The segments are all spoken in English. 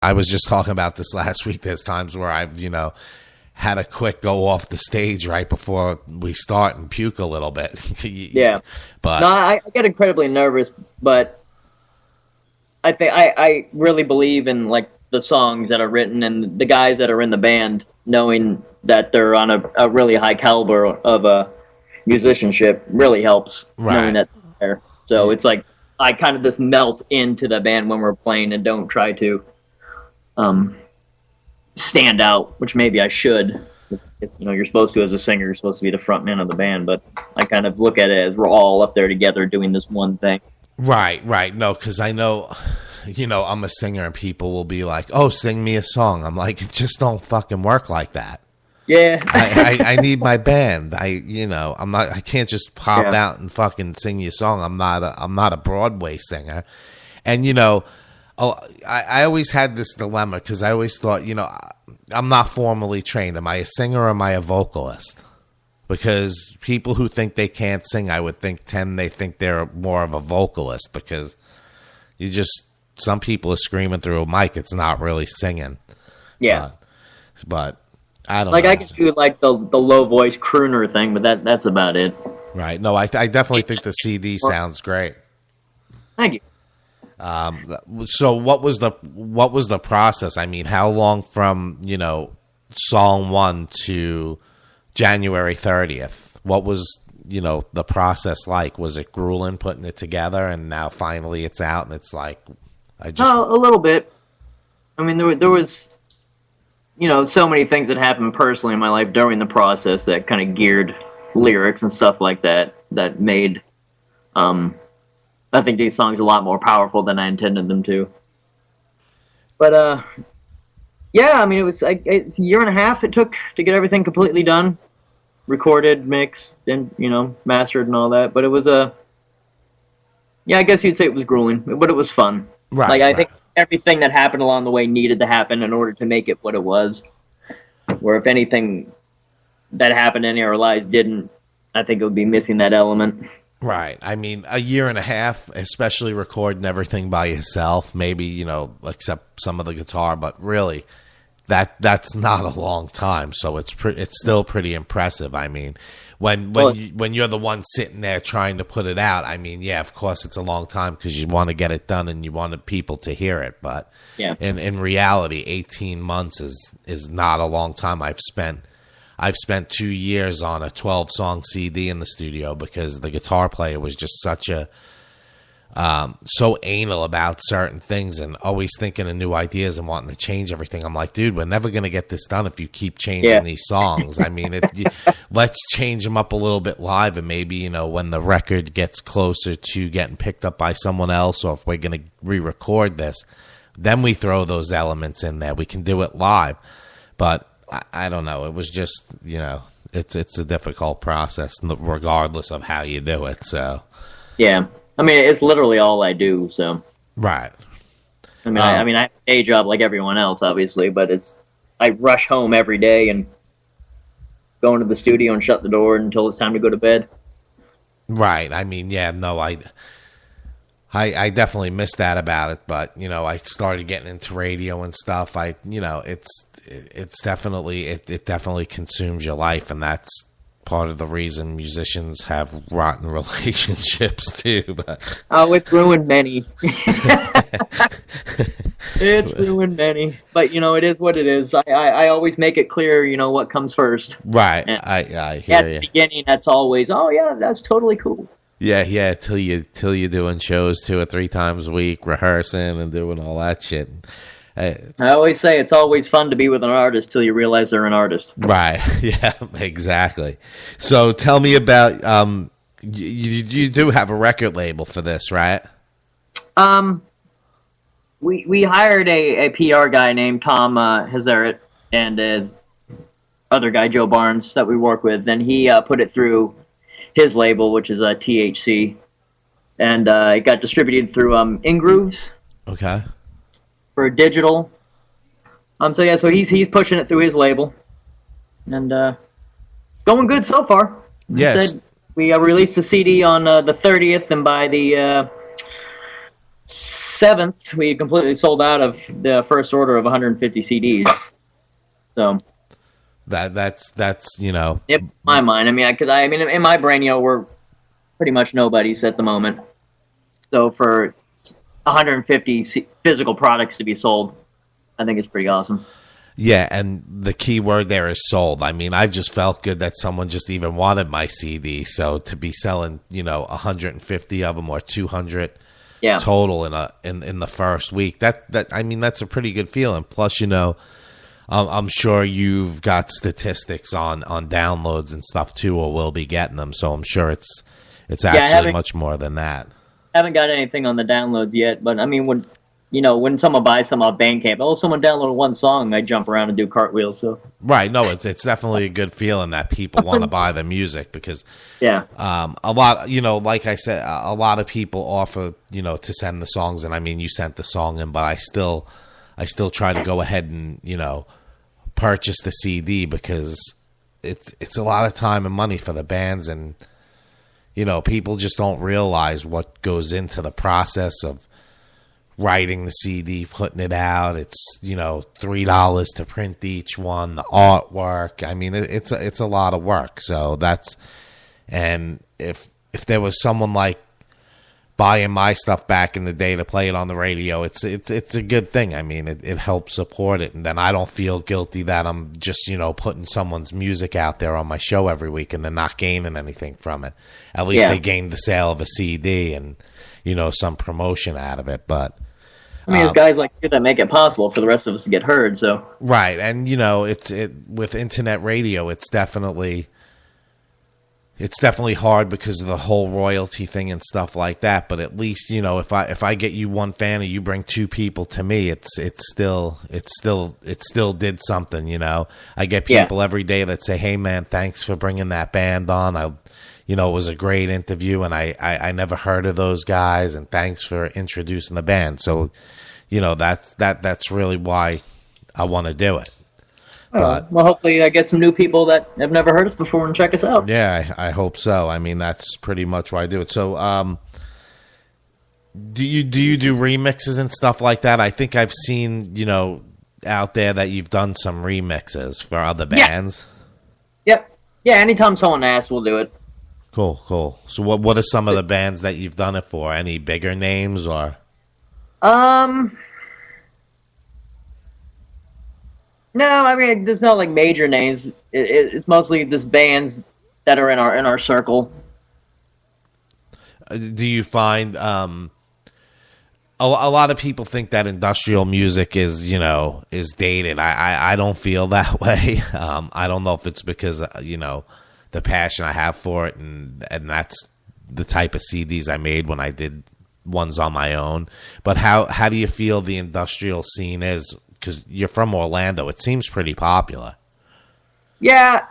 I was just talking about this last week. There's times where I've, had a quick go off the stage right before we start and puke a little bit. Yeah. But no, I get incredibly nervous, but I think I really believe in like the songs that are written and the guys that are in the band knowing that they're on a really high caliber of a musicianship really helps. Right. Knowing that they're there. So it's like I kind of just melt into the band when we're playing and don't try to stand out, which maybe I should. It's, you're supposed to, as a singer, you're supposed to be the front man of the band, but I kind of look at it as we're all up there together doing this one thing. Right. No, because I know, I'm a singer and people will be like, oh, sing me a song. I'm like, it just don't fucking work like that. Yeah. I need my band. I can't just pop out and fucking sing you a song. I'm not a Broadway singer. And, I always had this dilemma because I always thought, I'm not formally trained. Am I a singer or am I a vocalist? Because people who think they can't sing, I would think they think they're more of a vocalist because some people are screaming through a mic. It's not really singing. Yeah. But I don't know. I can do like the low voice crooner thing, but that's about it. Right. No, I definitely think the CD sounds great. Thank you. So what was the process? I mean, how long from, song 1 to January 30th? What was, the process like? Was it grueling putting it together and now finally it's out and it's like, a little bit. I mean, there was, so many things that happened personally in my life during the process that kind of geared lyrics and stuff like that made, I think these songs are a lot more powerful than I intended them to. But, yeah, I mean, it's a year and a half it took to get everything completely done. Recorded, mixed, and, mastered and all that. But it was I guess you'd say it was grueling, but it was fun. Right. I think everything that happened along the way needed to happen in order to make it what it was. Where if anything that happened in our lives didn't, I think it would be missing that element. Right. I mean, a year and a half, especially recording everything by yourself, maybe, except some of the guitar, but really that's not a long time. So it's still pretty impressive. I mean, when you're the one sitting there trying to put it out, I mean, yeah, of course it's a long time because you want to get it done and you want people to hear it. But yeah. in reality, 18 months is not a long time. I've spent 2 years on a 12-song CD in the studio because the guitar player was just so anal about certain things and always thinking of new ideas and wanting to change everything. I'm like, dude, we're never going to get this done if you keep changing these songs. I mean, let's change them up a little bit live and maybe, when the record gets closer to getting picked up by someone else or if we're going to re-record this, then we throw those elements in there. We can do it live. But I don't know. It was just, it's a difficult process regardless of how you do it. So, yeah. I mean, it's literally all I do. So, right. I mean, I have a day job like everyone else, obviously, but I rush home every day and go into the studio and shut the door until it's time to go to bed. Right. I mean, yeah, no, I definitely missed that about it, but I started getting into radio and stuff. It's definitely it definitely consumes your life, and that's part of the reason musicians have rotten relationships too. But it's ruined many. It's ruined many, but it is what it is. I always make it clear, what comes first. Right. And I hear at you. the beginning, that's always, oh yeah, that's totally cool. Yeah. Till you're doing shows 2 or 3 times a week, rehearsing and doing all that shit. I always say it's always fun to be with an artist till you realize they're an artist. Right. Yeah, exactly. So tell me about, you do have a record label for this, right? We hired a PR guy named Tom Hazeret and his other guy, Joe Barnes, that we work with, and he put it through his label, which is THC, and it got distributed through InGrooves. Okay. For digital. So he's pushing it through his label, and going good so far. Yes. We released the CD on the 30th, and by the 7th, we completely sold out of the first order of 150 CDs. So that's in my mind. I mean, in my brain, we're pretty much nobodies at the moment. So for 150 physical products to be sold, I think it's pretty awesome. Yeah, and the key word there is sold. I mean, I just felt good that someone just even wanted my CD. So to be selling, 150 of them or 200 total in the first week, that's a pretty good feeling. Plus, I'm sure you've got statistics on downloads and stuff too, or will be getting them. So I'm sure it's actually much more than that. I haven't got anything on the downloads yet, but I mean, when someone buys some off Bandcamp, someone downloaded one song, I jump around and do cartwheels. So right, no, it's definitely a good feeling that people want to buy the music because a lot, like I said, a lot of people offer to send the songs, and I mean, you sent the song in, but I still try to go ahead and purchase the CD because it's a lot of time and money for the bands, and people just don't realize what goes into the process of writing the CD, putting it out. It's $3 to print each one, the artwork. I mean, it's a lot of work. So and if there was someone like buying my stuff back in the day to play it on the radio, it's a good thing. I mean, it helps support it, and then I don't feel guilty that I'm just putting someone's music out there on my show every week and they're not gaining anything from it. At least they gained the sale of a CD and some promotion out of it. But I mean, there's guys like you that make it possible for the rest of us to get heard. So right, and it's with internet radio, it's definitely hard because of the whole royalty thing and stuff like that. But at least if I get you one fan and you bring two people to me, it still did something. I get people every day that say, "Hey man, thanks for bringing that band on. It was a great interview, and I never heard of those guys, and thanks for introducing the band." So, that's really why I want to do it. Well, hopefully I get some new people that have never heard us before and check us out. Yeah, I hope so. I mean, that's pretty much why I do it. So, do you do remixes and stuff like that? I think I've seen, out there that you've done some remixes for other bands. Yep. Yeah, anytime someone asks, we'll do it. Cool. So what are some of the bands that you've done it for? Any bigger names or? No, I mean, there's no like major names. It's mostly just bands that are in our circle. Do you find a lot of people think that industrial music is dated? I don't feel that way. I don't know if it's because the passion I have for it, and that's the type of CDs I made when I did ones on my own. But how do you feel the industrial scene is? Because you're from Orlando, it seems pretty popular. Yeah,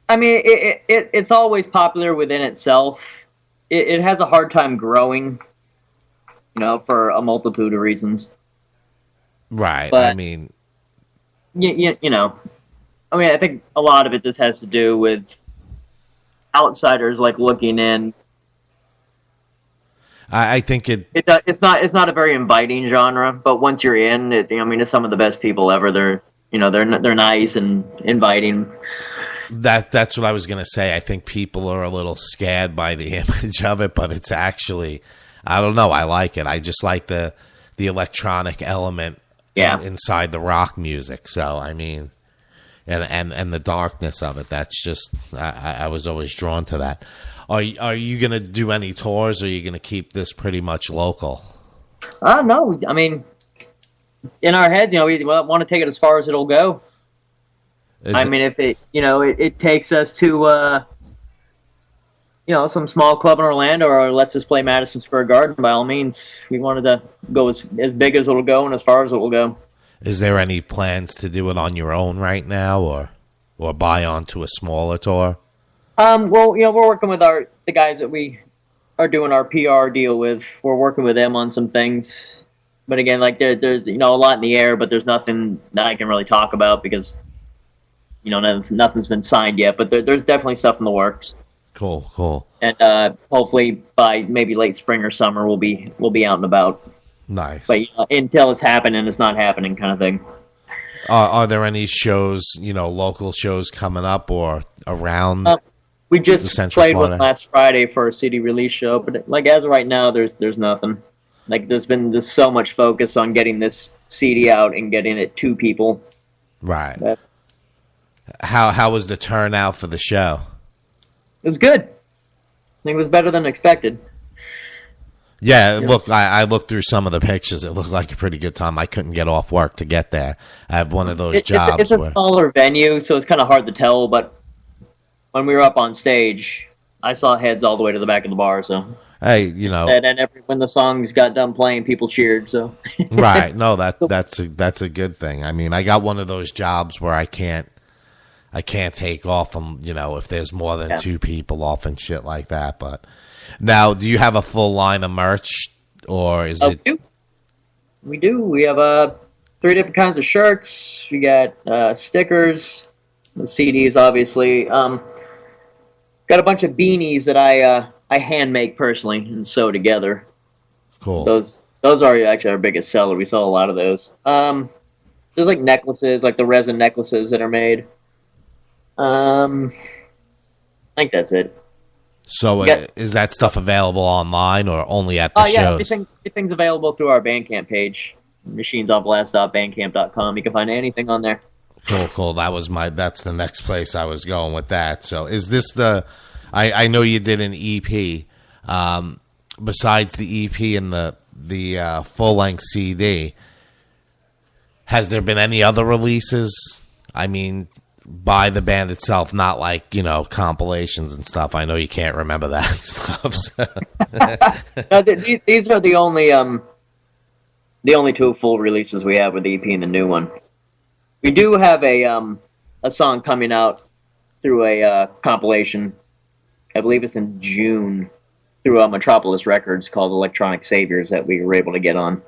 I mean, it's always popular within itself. It has a hard time growing, for a multitude of reasons. Right. But, I mean, I think a lot of it just has to do with outsiders like looking in. I think it's not a very inviting genre, but once you're in it, it's some of the best people ever. They're they're nice and inviting. That's what I was gonna say. I think people are a little scared by the image of it, but it's actually, I don't know. I like it. I just like the electronic element inside the rock music. So I mean, and the darkness of it. That's just I was always drawn to that. Are you going to do any tours, or are you going to keep this pretty much local? No. I mean, in our heads, we want to take it as far as it'll go. If it, it takes us to, some small club in Orlando, or lets us play Madison Square Garden, by all means. We wanted to go as big as it'll go and as far as it will go. Is there any plans to do it on your own right now, or buy onto a smaller tour? Well, we're working with the guys that we are doing our PR deal with. We're working with them on some things, but again, like there's a lot in the air, but there's nothing that I can really talk about because nothing's been signed yet. But there's definitely stuff in the works. Cool. And hopefully by maybe late spring or summer, we'll be out and about. Nice. But until it's happening, it's not happening, kind of thing. Are there any shows, local shows coming up or around? We just played one last Friday for a CD release show, but like as of right now, there's nothing. Like there's been just so much focus on getting this CD out and getting it to people. Right. How was the turnout for the show? It was good. I think it was better than expected. Yeah, look, I looked through some of the pictures. It looked like a pretty good time. I couldn't get off work to get there. I have one of those jobs. It's a smaller venue, so it's kind of hard to tell. But when we were up on stage, I saw heads all the way to the back of the bar. So hey, and when the songs got done playing, people cheered. So right, no, that's a good thing. I mean, I got one of those jobs where I can't take off from if there's more than two people off and shit like that, but. Now, do you have a full line of merch, or is it? We do. We have 3 different kinds of shirts. We got stickers, the CDs, obviously. Got a bunch of beanies that I hand make personally and sew together. Cool. Those are actually our biggest seller. We sell a lot of those. There's like necklaces, like the resin necklaces that are made. I think that's it. So is that stuff available online or only at the shows? Everything's available through our Bandcamp page, machinesonblast.bandcamp.com. You can find anything on there. Cool. That's the next place I was going with that. So is this I know you did an EP. Besides the EP and the full-length CD, has there been any other releases? I mean, by the band itself, not like compilations and stuff. I know you can't remember that stuff. So. No, these are the only 2 full releases we have with the EP and the new one. We do have a song coming out through a compilation. I believe it's in June through Metropolis Records called Electronic Saviors that we were able to get on.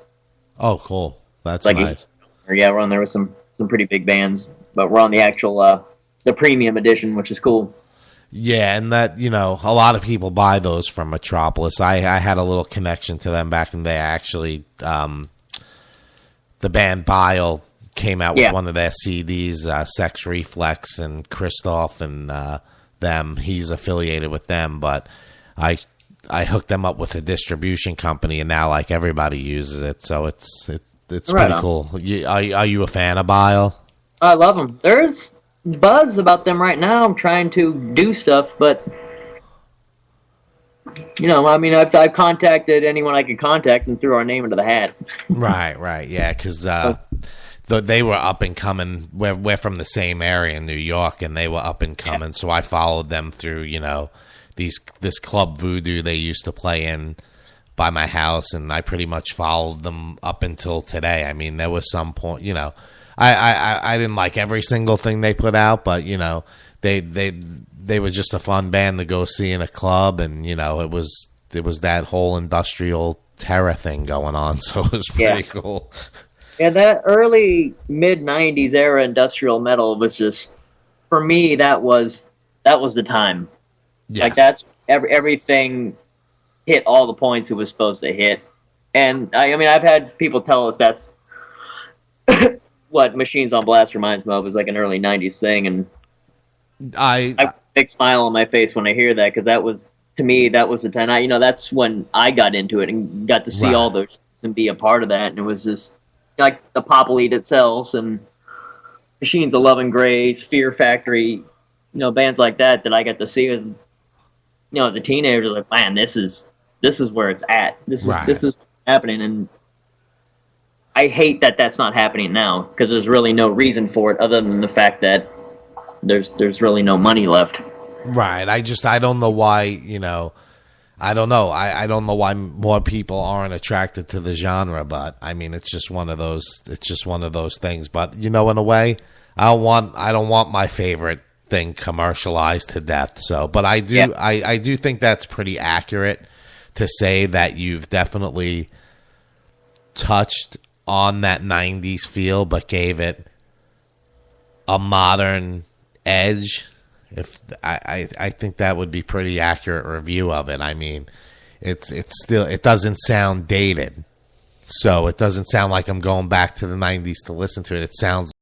Oh, cool! That's nice. We're on there with some pretty big bands. But we're on the actual, the premium edition, which is cool. Yeah, and that, a lot of people buy those from Metropolis. I had a little connection to them back in the day. Actually, the band Bile came out with one of their CDs, Sex Reflex, and Christoph and them. He's affiliated with them, but I hooked them up with a distribution company, and now, like, everybody uses it. So it's pretty cool. Are you a fan of Bile? I love them. There's buzz about them right now. I'm trying to do stuff, but I've contacted anyone I could contact and threw our name into the hat. Right, yeah, because they were up and coming. We're from the same area in New York, and they were up and coming. So I followed them through, this Club Voodoo they used to play in by my house, and I pretty much followed them up until today. I mean, there was some point, I didn't like every single thing they put out, but they were just a fun band to go see in a club, and it was that whole industrial terror thing going on, so it was pretty cool. Yeah, that early mid '90s era industrial metal was just, for me, that was the time. Yeah. Like that's everything hit all the points it was supposed to hit, and I've had people tell us that's. What Machines on Blast reminds me of is like an early '90s thing, and I have a big smile on my face when I hear that, because that was, to me, that was the time. That's when I got into it and got to see all those and be a part of that, and it was just like the Pop Elite itself and Machines of Love and Grace, Fear Factory, bands like that I got to see as as a teenager. Like, man, this is where it's at. This is happening, and I hate that that's not happening now, because there's really no reason for it other than the fact that there's really no money left. Right. I don't know why, I don't know. I don't know why more people aren't attracted to the genre, but I mean, it's just one of those things. But in a way, I don't want my favorite thing commercialized to death. So, but I do think that's pretty accurate to say that you've definitely touched on that 90s feel, but gave it a modern edge. If I think that would be pretty accurate review of it. I mean, it doesn't sound dated. So it doesn't sound like I'm going back to the 90s to listen to it. It sounds